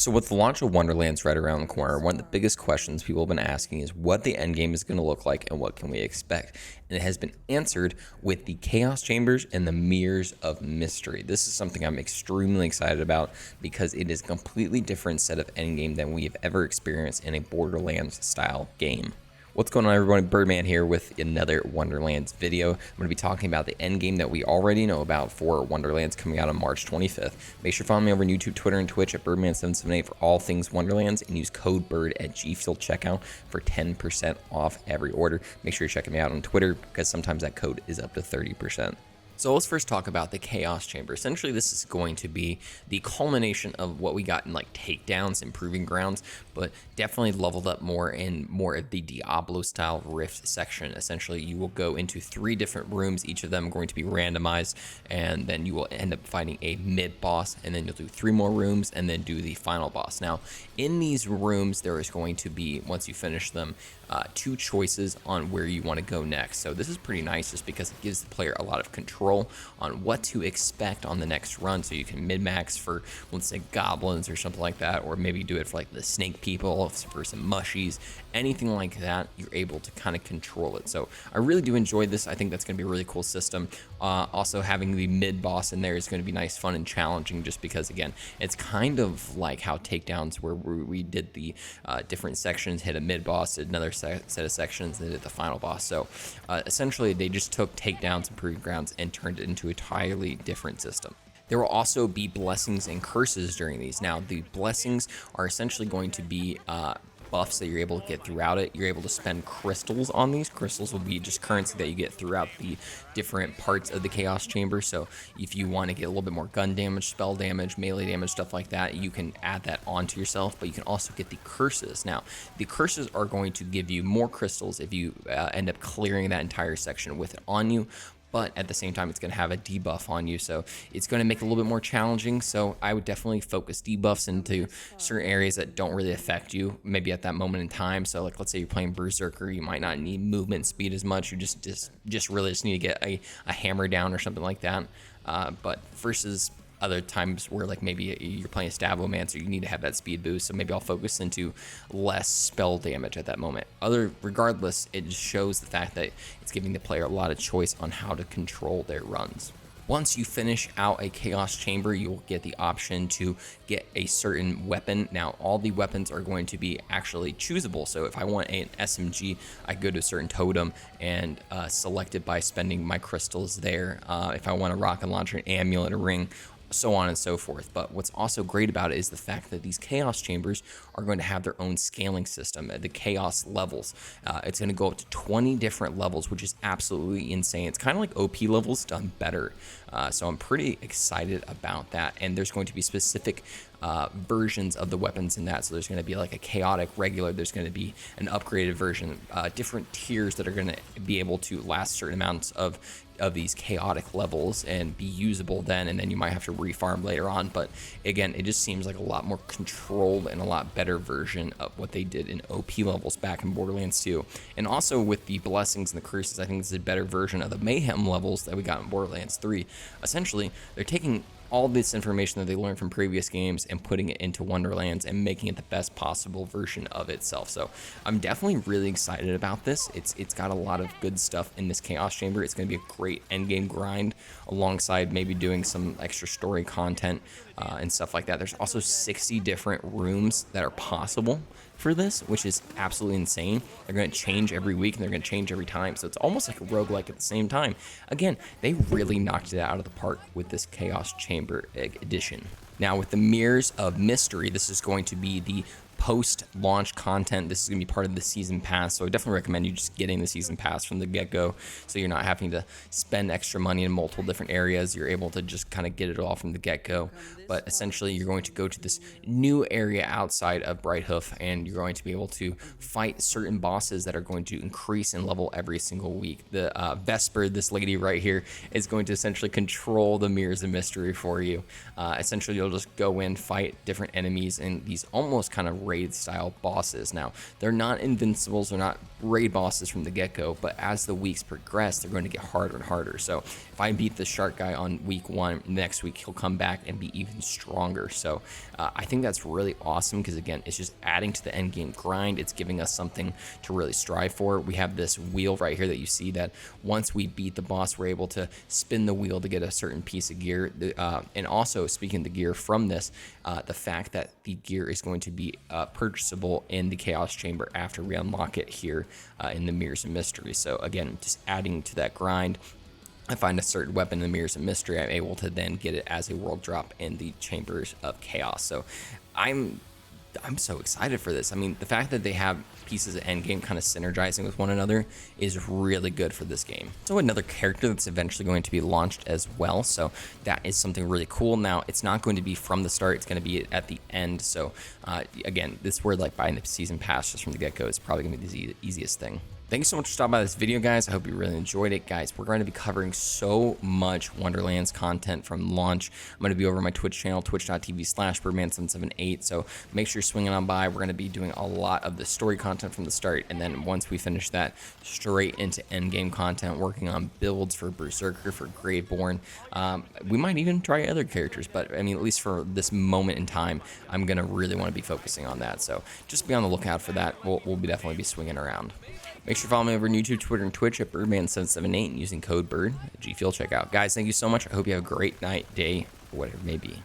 So with the launch of Wonderlands right around the corner, one of the biggest questions people have been asking is what the endgame is going to look like and what can we expect? And it has been answered with the Chaos Chambers and the Mirrors of Mystery. This is something I'm extremely excited about because it is a completely different set of endgame than we have ever experienced in a Borderlands style game. What's going on, everyone? Byrdman here with another Wonderlands video. I'm going to be talking about the end game that we already know about for Wonderlands coming out on March 25th. Make sure to follow me over on YouTube, Twitter, and Twitch at Byrdman778 for all things Wonderlands, and use code BIRD at G Fuel checkout for 10% off every order. Make sure you're checking me out on Twitter because sometimes that code is up to 30%. So let's first talk about the Chaos Chamber. Essentially, this is going to be the culmination of what we got in like takedowns and proving grounds, but definitely leveled up more in more of the Diablo-style Rift section. Essentially, you will go into 3 different rooms, each of them going to be randomized, and then you will end up fighting a mid-boss, and then you'll do 3 more rooms, and then do the final boss. Now, in these rooms, there is going to be, once you finish them, 2 choices on where you want to go next. So this is pretty nice just because it gives the player a lot of control on what to expect on the next run. So you can mid-max for, let's say, goblins or something like that, or maybe do it for like the snake people, for some mushies, anything like that. You're able to kind of control it. So I really do enjoy this. I think that's going to be a really cool system. Also having the mid-boss in there is going to be nice, fun, and challenging just because, again, it's kind of like how takedowns where we did the different sections, hit a mid-boss, another set of sections, and did the final boss. So essentially they just took takedowns and proving grounds and turned it into an entirely different system. There will also be blessings and curses during these. Now, the blessings are essentially going to be buffs that you're able to get throughout it. You're able to spend crystals on these. Crystals will be just currency that you get throughout the different parts of the Chaos Chamber. So if you want to get a little bit more gun damage, spell damage, melee damage, stuff like that, you can add that onto yourself, but you can also get the curses. Now, the curses are going to give you more crystals if you end up clearing that entire section with it on you, but at the same time, it's going to have a debuff on you, so it's going to make it a little bit more challenging. So I would definitely focus debuffs into certain areas that don't really affect you, maybe at that moment in time. So like, let's say you're playing Berserker, you might not need movement speed as much. You just really need to get a hammer down or something like that. But versus other times where like maybe you're playing a Stabbomancer, you need to have that speed boost, so maybe I'll focus into less spell damage at that moment. Regardless, it just shows the fact that it's giving the player a lot of choice on how to control their runs. Once you finish out a Chaos Chamber, you'll get the option to get a certain weapon. Now, all the weapons are going to be actually choosable. So if I want an SMG, I go to a certain totem and select it by spending my crystals there. If I want a rocket launcher, an amulet, a ring, so on and so forth. But what's also great about it is the fact that these Chaos Chambers are going to have their own scaling system at the Chaos levels. It's going to go up to 20 different levels, which is absolutely insane. It's kind of like OP levels done better. So I'm pretty excited about that. And there's going to be specific versions of the weapons in that. So there's going to be like a chaotic regular, there's going to be an upgraded version, different tiers that are going to be able to last certain amounts of these chaotic levels and be usable then, and then you might have to refarm later on. But again, it just seems like a lot more controlled and a lot better version of what they did in OP levels back in Borderlands 2. And also with the blessings and the curses, I think this is a better version of the mayhem levels that we got in Borderlands 3. Essentially, they're taking all this information that they learned from previous games and putting it into Wonderlands and making it the best possible version of itself. So I'm definitely really excited about this. It's got a lot of good stuff in this Chaos Chamber. It's going to be a great endgame grind alongside maybe doing some extra story content and stuff like that. There's also 60 different rooms that are possible for this, which is absolutely insane. They're going to change every week and they're going to change every time, so it's almost like a roguelike at the same time. Again, they really knocked it out of the park with this Chaos Chamber edition. Now, with the Mirrors of Mystery, this is going to be the post-launch content. This is going to be part of the season pass, so I definitely recommend you just getting the season pass from the get-go, so you're not having to spend extra money in multiple different areas. You're able to just kind of get it all from the get-go. But essentially, you're going to go to this new area outside of Brighthoof, and you're going to be able to fight certain bosses that are going to increase in level every single week. The Vesper, this lady right here, is going to essentially control the Mirrors of Mystery for you. Essentially, you'll just go in, fight different enemies in these almost kind of raid style bosses. Now, they're not invincibles, they're not raid bosses from the get-go, but as the weeks progress, they're going to get harder and harder. So if I beat the shark guy on week 1, next week he'll come back and be even stronger. So I think that's really awesome because, again, it's just adding to the end game grind. It's giving us something to really strive for. We have this wheel right here that you see that once we beat the boss, we're able to spin the wheel to get a certain piece of gear. And also, speaking of the gear from this, the fact that the gear is going to be purchasable in the Chaos Chamber after we unlock it here in the Mirrors of Mystery. So again, just adding to that grind. I find a certain weapon in the Mirrors of Mystery, I'm able to then get it as a world drop in the Chambers of Chaos. So I'm so excited for this. I mean, the fact that they have pieces of Endgame kind of synergizing with one another is really good for this game. So another character that's eventually going to be launched as well. So that is something really cool. Now, it's not going to be from the start. It's going to be at the end. So again, this word like buying the season pass just from the get-go is probably going to be the easiest thing. Thank you so much for stopping by this video, guys. I hope you really enjoyed it. Guys, we're going to be covering so much Wonderlands content from launch. I'm going to be over my Twitch channel, twitch.tv/Byrdman778. So make sure you're swinging on by. We're going to be doing a lot of the story content from the start. And then once we finish that, straight into endgame content, working on builds for Berserker, for Graveborn. We might even try other characters. But, I mean, at least for this moment in time, I'm going to really want to be focusing on that. So just be on the lookout for that. We'll definitely be swinging around. Make sure to follow me over on YouTube, Twitter, and Twitch at Byrdman778 and using code BIRD at G Fuel checkout. Guys, thank you so much. I hope you have a great night, day, or whatever it may be.